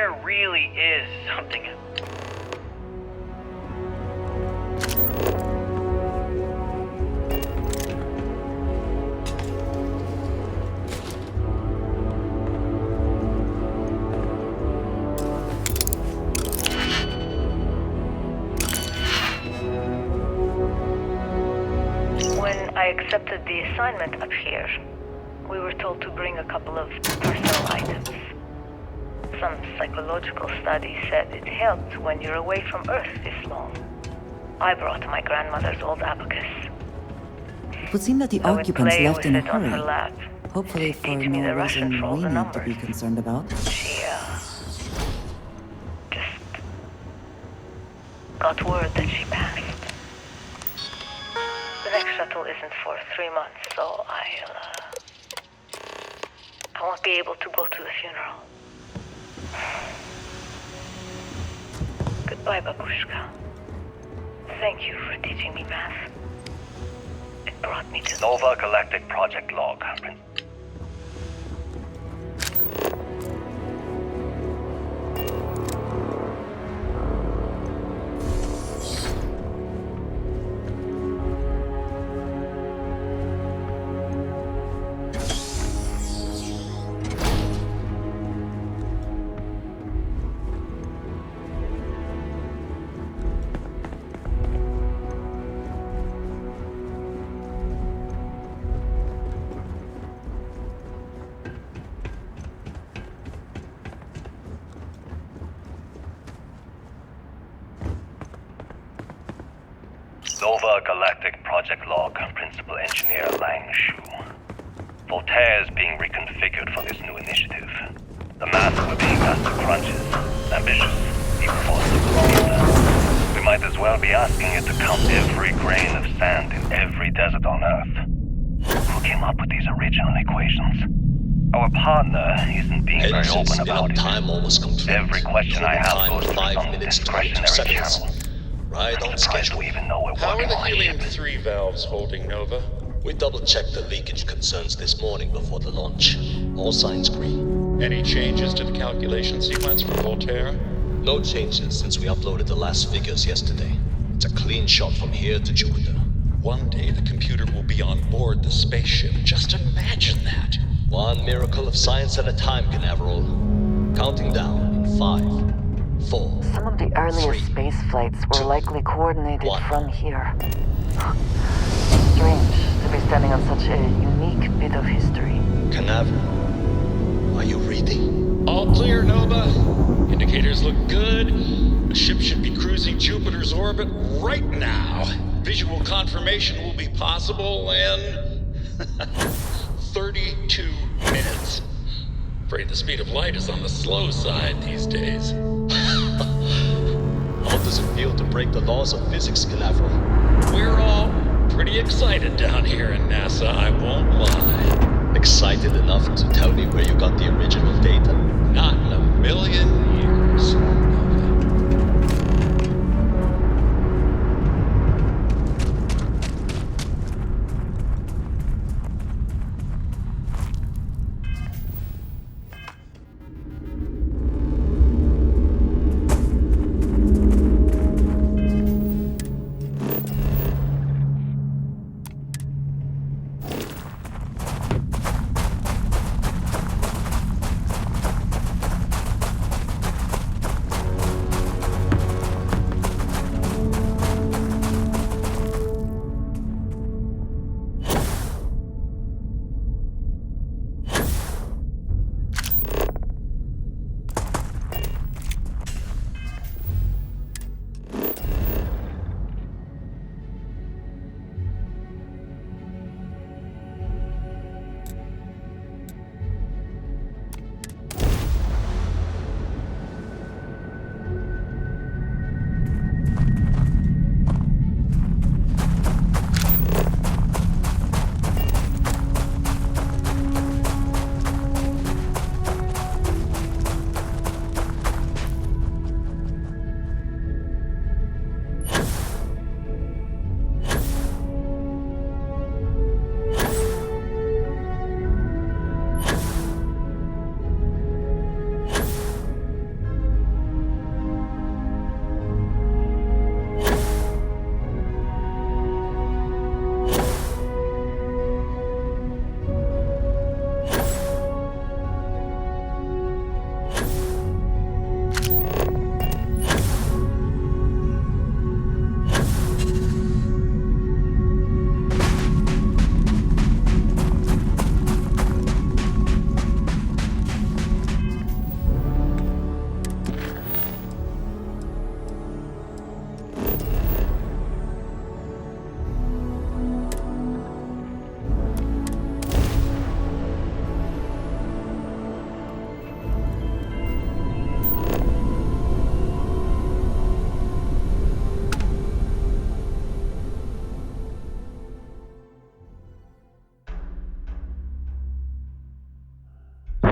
there really is something. When I accepted the assignment up here, we were told to bring a couple of personal items. Some psychological study said it helped when you're away from Earth this long. I brought my grandmother's old abacus. It would seem that the I would occupants play left with in a it on her hurry. lap. Hopefully She'd for teach me no the Russian reason for all we the need to be numbers. concerned about. She, just got word that she passed. The next shuttle isn't for 3 months, so I won't be able to go to the funeral. Goodbye, Babushka. Thank you for teaching me math. It brought me to Nova Galactic Project Log. Nova Galactic Project Log, Principal Engineer Lang Shu. Voltaire is being reconfigured for this new initiative. The math we're being asked to crunch is ambitious, even for a supercomputer. We might as well be asking it to count every grain of sand in every desert on Earth. Who came up with these original equations? Our partner isn't being very open about it. Time almost complete. Every question I have goes through 5 some minutes, 22 discretionary seconds. channel. Right on I'm surprised schedule. we even know we're How are working the on a helium ship. 3 valves holding, Nova? We double-checked the leakage concerns this morning before the launch. All signs green. Any changes to the calculation sequence for Voltaire? No changes since we uploaded the last figures yesterday. It's a clean shot from here to Jupiter. One day the computer will be on board the spaceship. Just imagine that. One miracle of science at a time, Canaveral. Counting down in 5, 4. Some of the earliest 3, space flights were 2, likely coordinated 1. from here. Strange to be standing on such a unique bit of history. Canaveral, are you reading? All clear, Nova. Indicators look good. The ship should be cruising Jupiter's orbit right now. Visual confirmation will be possible in 32 minutes. Afraid the speed of light is on the slow side these days. How does it feel to break the laws of physics, Canaveral? We're all pretty excited down here in NASA, I won't lie. Excited enough to tell me where you got the original data? Not in a million years.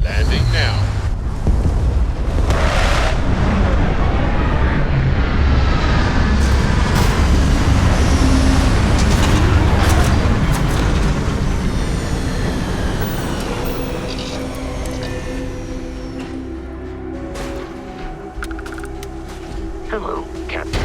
Landing now. Hello, Captain.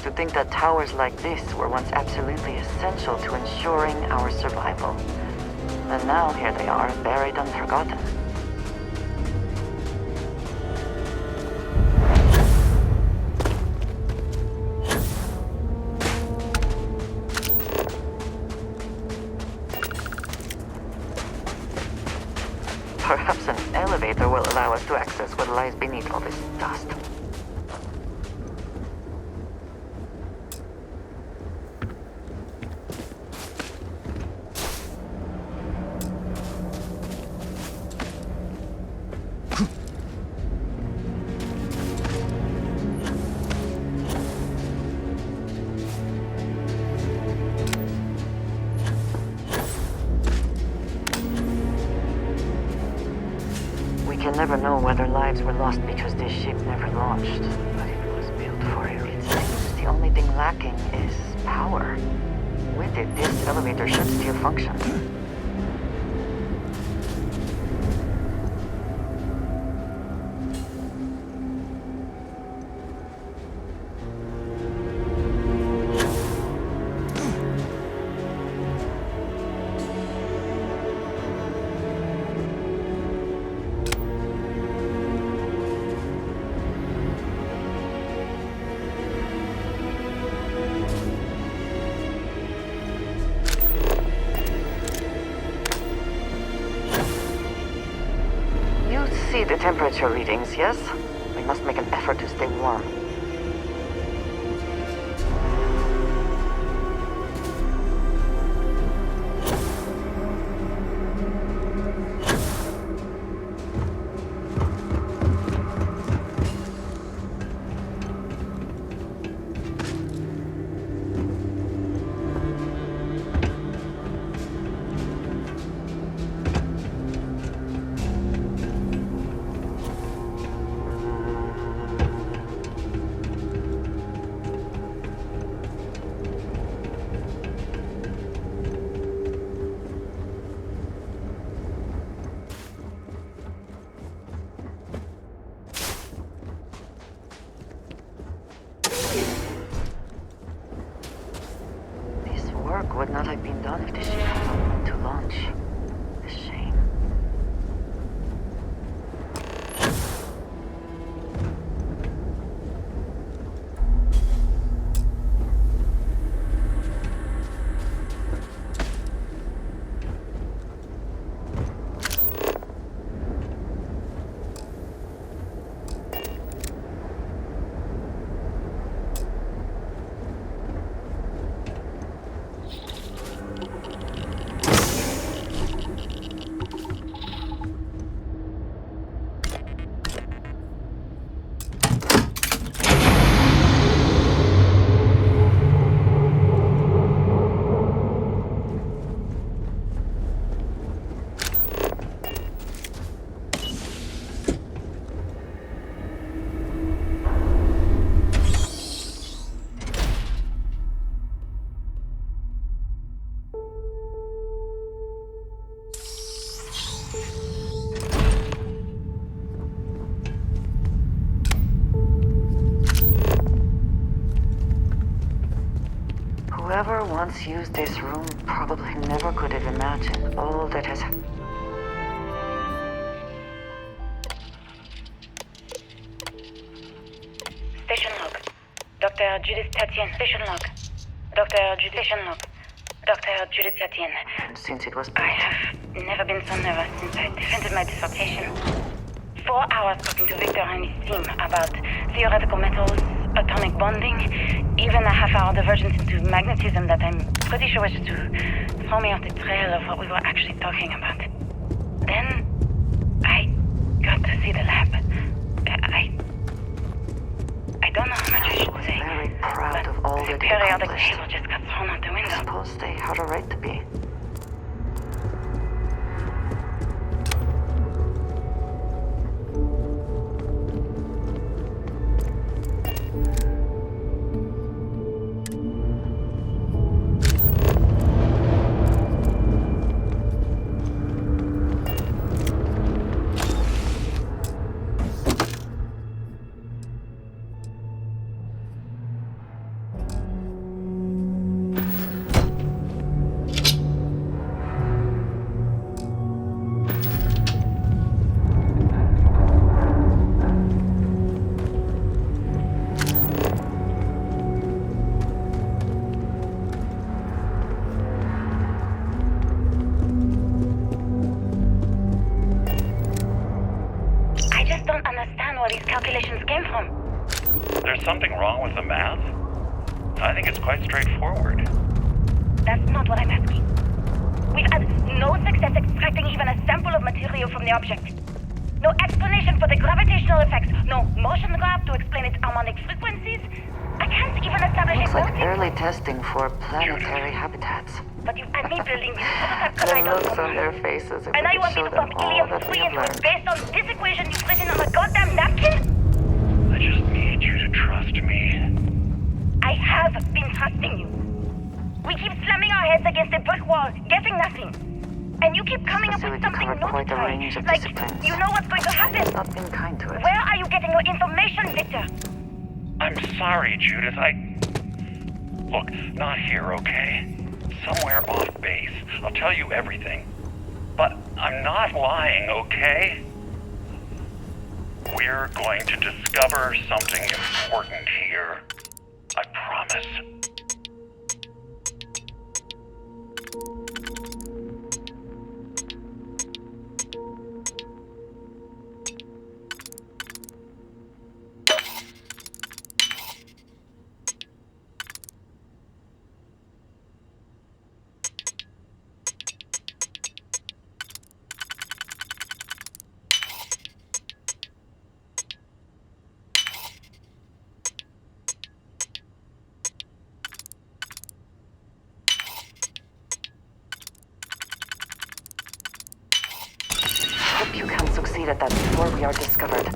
To think that towers like this were once absolutely essential to ensuring our survival. And now here they are, buried and forgotten. Perhaps an elevator will allow us to access what lies beneath all this dust. We can never know whether lives were lost because this ship never launched. But it was built for it. It seems the only thing lacking is power. With it, this elevator should still function. See the temperature readings, yes? We must make an effort to stay warm. once used this room probably never could have imagined all that has... Station log. Dr. Judith Tatian. Station log. Dr. Judith. Station log. Dr. Judith Tatian. Since it was... I have never been so nervous since I defended my dissertation. 4 hours talking to Victor and his team about theoretical metals, atomic bonding, even a half-hour divergence into magnetism that I'm pretty sure was to throw me off the trail of what we were actually talking about. Then I got to see the lab. I don't know how much I should say. Very proud of all that the it periodic accomplished. table just got thrown out the I window. suppose they had a right to be. These calculations came from. There's something wrong with the math? I think it's quite straightforward. That's not what I'm asking. We've had no success extracting even a sample of material from the object. No explanation for the gravitational effects. No motion graph to explain its harmonic frequencies. I can't even establish Looks a like early testing for planetary habitats. But you've had me building these prototype The colliders looks from... on their faces if And now we you could want me show to them pump all that helium-3 we have into it learned. based on this equation you've written on a goddamn napkin? I just need you to trust me. I have been trusting you. We keep slamming our heads against a brick wall, getting nothing. And you keep coming up with Facility something covered not quite a right. range of Like, disciplines. you know what's going to happen. I've not been kind to it. Where are you getting your information, Victor? I'm sorry, Judith. Look, not here, okay? Somewhere off base. I'll tell you everything. But I'm not lying, okay? We're going to discover something important here. I promise. Hope you can succeed at that before we are discovered.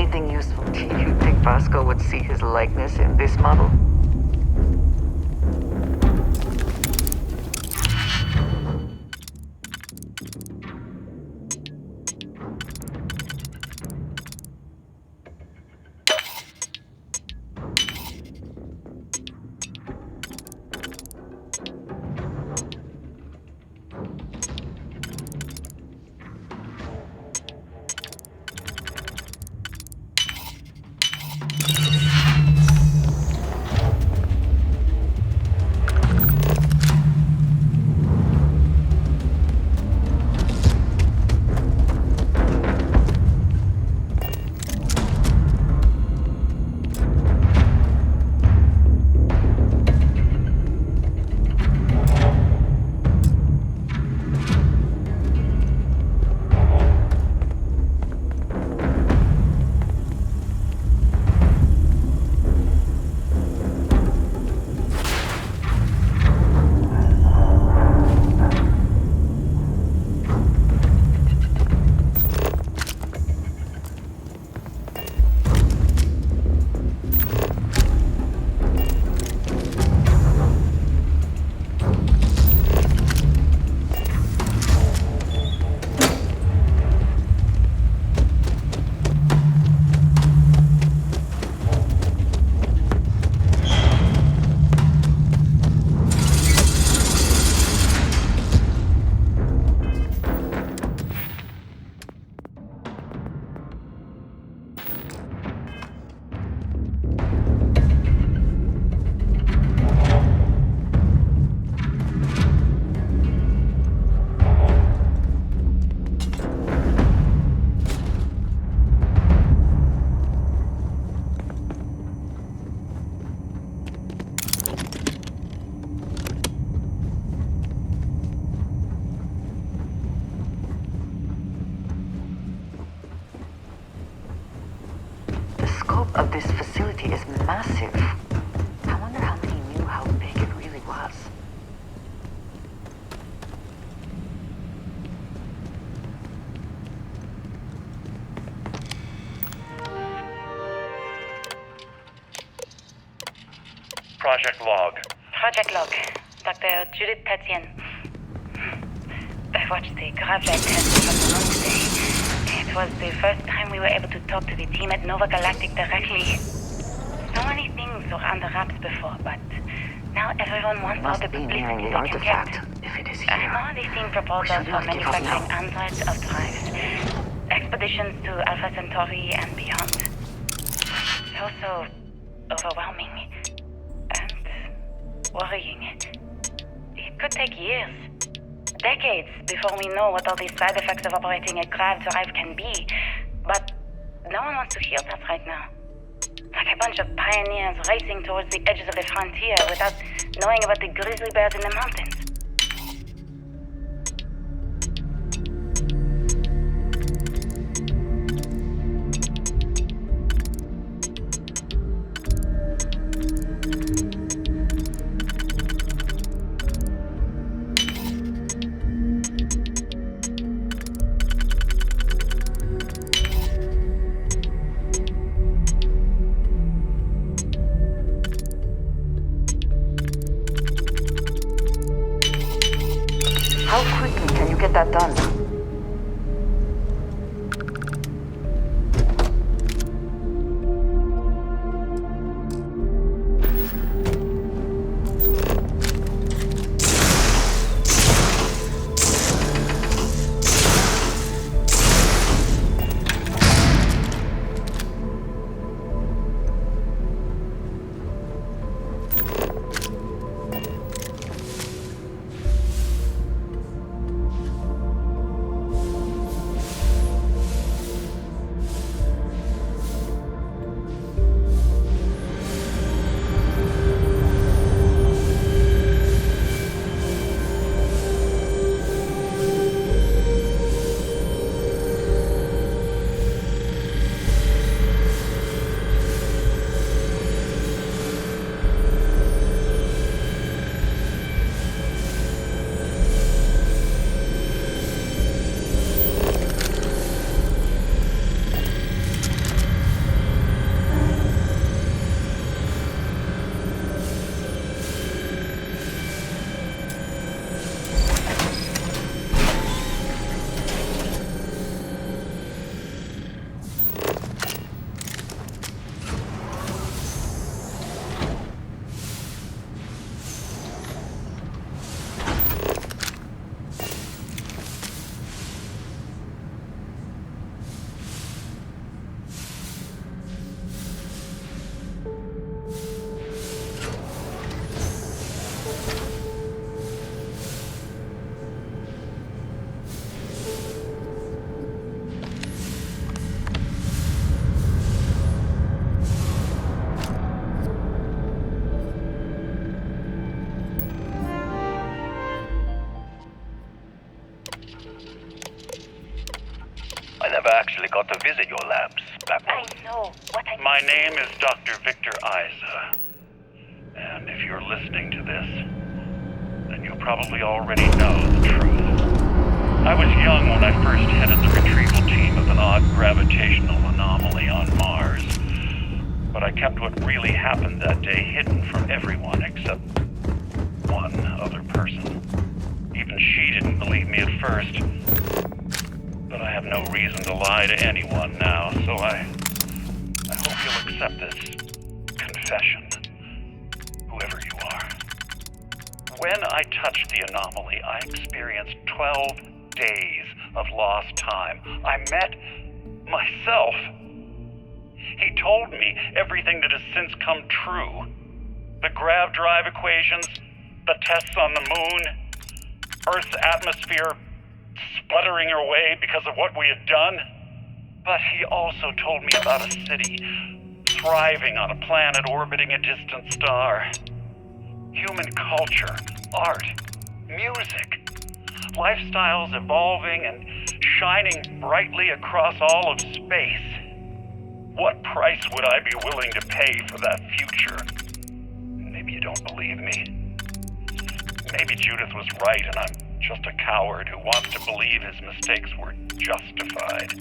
anything useful, do you think Vasco would see his likeness in this model? Of this facility is massive. I wonder how many knew how big it really was. Project log. Project log. Dr. Judith Tatian. I watched the gravity test from the moon today. It was the first time we were able to talk to the team at Nova Galactic directly. So many things were under wraps before, but now everyone wants all the Must be publicity nearing the they can artifact, get. if it is I here. know they've seen proposals should for not give up manufacturing now. hundreds of drives, expeditions to Alpha Centauri and beyond. So overwhelming and worrying. It could take years, decades, before we know what all these side effects of operating a grav drive can be. But no one wants to hear that right now. Like a bunch of pioneers racing towards the edges of the frontier without knowing about the grizzly bears in the mountains. actually got to visit your labs back I when... know what I... My name is Dr. Victor Isa. And if you're listening to this, then you probably already know the truth. I was young when I first headed the retrieval team of an odd gravitational anomaly on Mars. But I kept what really happened that day hidden from everyone except one other person. Even she didn't believe me at first. But I have no reason to lie to anyone now, so I hope you'll accept this confession, whoever you are. When I touched the anomaly, I experienced 12 days of lost time. I met myself. He told me everything that has since come true. The grav drive equations, the tests on the moon, Earth's atmosphere sputtering away because of what we had done. But he also told me about a city thriving on a planet orbiting a distant star. Human culture, art, music, lifestyles evolving and shining brightly across all of space. What price would I be willing to pay for that future? Maybe you don't believe me. Maybe Judith was right and I'm just a coward who wants to believe his mistakes were justified.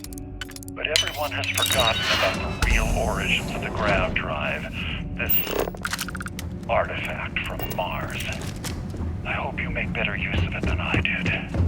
But everyone has forgotten about the real origins of the grav drive, this artifact from Mars. I hope you make better use of it than I did.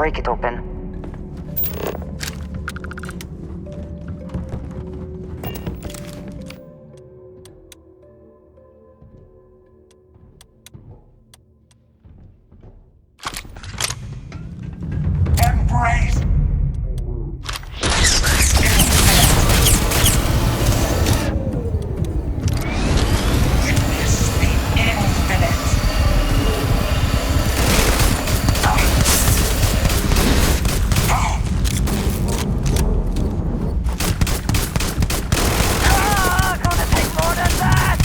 break it open. Embrace! Witness the infinite! Gonna take more than that!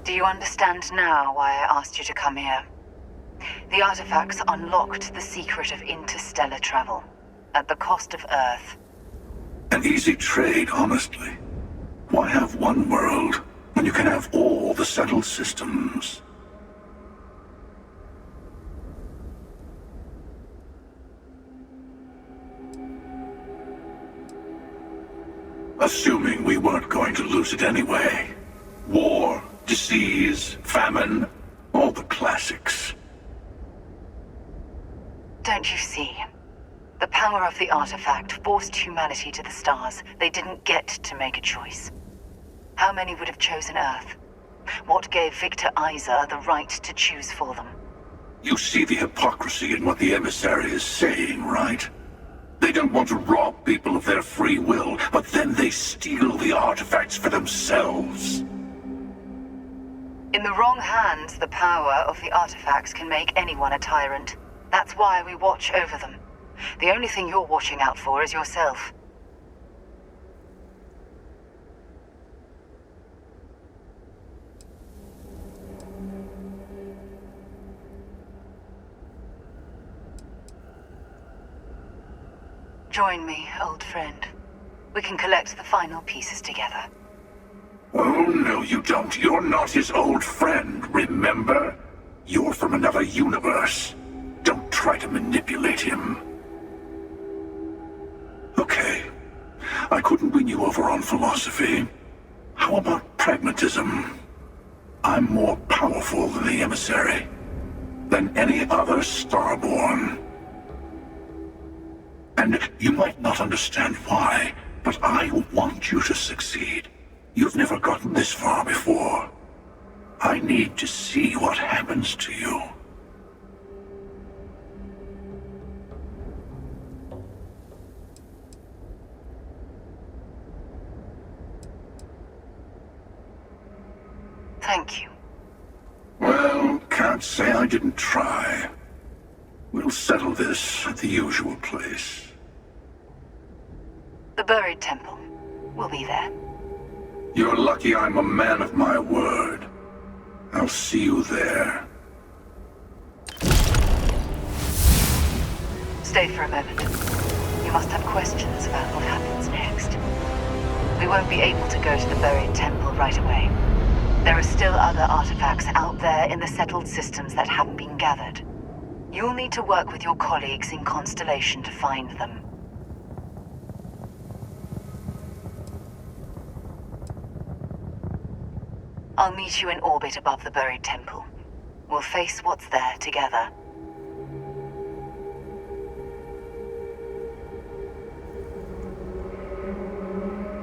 Do you understand now why I asked you to come here? The artifacts unlocked the secret of interstellar travel, at the cost of Earth. An easy trade, honestly. Why have one world when you can have all the settled systems? Assuming we weren't going to lose it anyway. War, disease, famine, all the classics. Don't you see? The power of the artifact forced humanity to the stars. They didn't get to make a choice. How many would have chosen Earth? What gave Victor Isa the right to choose for them? You see the hypocrisy in what the emissary is saying, right? They don't want to rob people of their free will, but then they steal the artifacts for themselves. In the wrong hands, the power of the artifacts can make anyone a tyrant. That's why we watch over them. The only thing you're watching out for is yourself. Join me, old friend. We can collect the final pieces together. Oh, no, you don't. You're not his old friend, remember? You're from another universe. Don't try to manipulate him. Okay. I couldn't win you over on philosophy. How about pragmatism? I'm more powerful than the emissary. than any other Starborn. And you might not understand why, but I want you to succeed. You've never gotten this far before. I need to see what happens to you. Thank you. Well, can't say I didn't try. We'll settle this at the usual place. The buried temple. We'll be there. You're lucky I'm a man of my word. I'll see you there. Stay for a moment. You must have questions about what happens next. We won't be able to go to the buried temple right away. There are still other artifacts out there in the settled systems that haven't been gathered. You'll need to work with your colleagues in Constellation to find them. I'll meet you in orbit above the buried temple. We'll face what's there together.